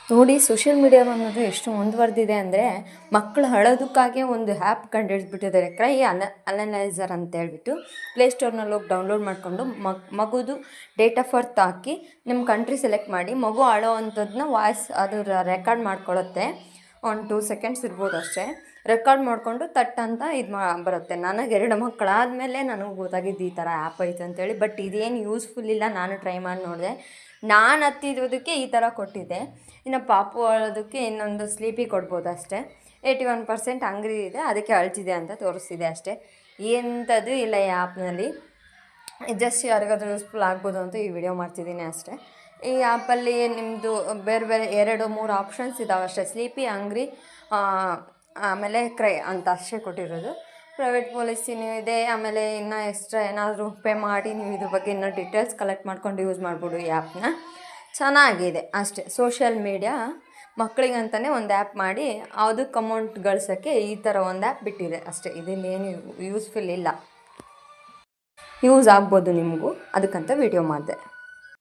ನೋಡಿ, social media ಅನ್ನೋದು ಎಷ್ಟು ಮುಂದುವರೆದಿದೆ ಅಂದರೆ, ಮಕ್ಕಳು ಅಳೋದಕ್ಕಾಗೆ ಒಂದು ಆ್ಯಪ್ ಕಂಡುಹಿಡಿದ್ಬಿಟ್ಟಿದ್ದಾರೆ. ಕ್ರೈ ಅನಲೈಸರ್ ಅಂತ ಹೇಳ್ಬಿಟ್ಟು ಪ್ಲೇಸ್ಟೋರ್ನಲ್ಲಿ ಹೋಗಿ ಡೌನ್ಲೋಡ್ ಮಾಡಿಕೊಂಡು ಮಗುದು ಡೇಟ್ ಆಫ್ ಬರ್ತ್ ಹಾಕಿ ನಿಮ್ಮ ಕಂಟ್ರಿ ಸೆಲೆಕ್ಟ್ ಮಾಡಿ ಮಗು ಅಳೋ ಅಂಥದ್ದನ್ನ ವಾಯ್ಸ್ ಅದು ರೆಕಾರ್ಡ್ ಮಾಡ್ಕೊಳ್ಳುತ್ತೆ. 1-2 ಸೆಕೆಂಡ್ಸ್ ಇರ್ಬೋದು ಅಷ್ಟೇ. ರೆಕಾರ್ಡ್ ಮಾಡಿಕೊಂಡು ಅಂತ ಇದು ಬರುತ್ತೆ. ನನಗೆ 2 ಮಕ್ಕಳಾದಮೇಲೆ ನನಗೆ ಗೊತ್ತಾಗಿದ್ದು ಈ ಥರ ಆ್ಯಪ್ ಐತೆ ಅಂತೇಳಿ. ಬಟ್ ಇದೇನು ಯೂಸ್ಫುಲ್ ಇಲ್ಲ. ನಾನು ಟ್ರೈ ಮಾಡಿ ನೋಡಿದೆ. ನಾನು ಹತ್ತಿರೋದಕ್ಕೆ ಈ ಥರ ಕೊಟ್ಟಿದ್ದೆ. ಇನ್ನು ಪಾಪು ಅಳೋದಕ್ಕೆ ಇನ್ನೊಂದು ಸ್ಲೀಪಿ ಕೊಡ್ಬೋದು ಅಷ್ಟೇ. 81% ಹಂಗ್ರಿ ಇದೆ, ಅದಕ್ಕೆ ಅಳ್ತಿದೆ ಅಂತ ತೋರಿಸ್ತಿದೆ ಅಷ್ಟೇ. ಎಂಥದ್ದು ಇಲ್ಲ ಈ ಆ್ಯಪ್ನಲ್ಲಿ. ಜಸ್ಟ್ ಯಾರಿಗಾದ್ರೂ ಯೂಸ್ಫುಲ್ ಆಗ್ಬೋದು ಅಂತ ಈ ವಿಡಿಯೋ ಮಾಡ್ತಿದ್ದೀನಿ ಅಷ್ಟೇ. ಈ ಆ್ಯಪಲ್ಲಿ ನಿಮ್ಮದು ಬೇರೆ ಬೇರೆ 2-3 ಆಪ್ಷನ್ಸ್ ಇದ್ದಾವೆ ಅಷ್ಟೇ. ಸ್ಲೀಪಿ, ಹಂಗ್ರಿ, ಆಮೇಲೆ ಕ್ರೈ ಅಂತ ಅಷ್ಟೇ ಕೊಟ್ಟಿರೋದು. ಪ್ರೈವೇಟ್ ಪಾಲಿಸಿನೂ ಇದೆ. ಆಮೇಲೆ ಇನ್ನೂ ಎಕ್ಸ್ಟ್ರಾ ಏನಾದರೂ ಪೇ ಮಾಡಿ ನೀವು ಇದ್ರ ಬಗ್ಗೆ ಇನ್ನೂ ಡೀಟೇಲ್ಸ್ ಕಲೆಕ್ಟ್ ಮಾಡ್ಕೊಂಡು ಯೂಸ್ ಮಾಡ್ಬೋದು ಈ ಆ್ಯಪ್ನ. ಚೆನ್ನಾಗಿದೆ ಅಷ್ಟೇ. ಸೋಷಿಯಲ್ ಮೀಡಿಯಾ ಮಕ್ಕಳಿಗಂತಲೇ ಒಂದು ಆ್ಯಪ್ ಮಾಡಿ ಅದಕ್ಕೆ ಅಮೌಂಟ್ ಗಳಿಸೋಕ್ಕೆ ಈ ಥರ ಒಂದು ಆ್ಯಪ್ ಬಿಟ್ಟಿದೆ ಅಷ್ಟೇ. ಇದರಲ್ಲಿ ಏನು ಯೂಸ್ಫುಲ್ ಇಲ್ಲ. ಯೂಸ್ ಆಗ್ಬೋದು ನಿಮಗೂ, ಅದಕ್ಕಂತ ವಿಡಿಯೋ ಮಾಡಿದೆ.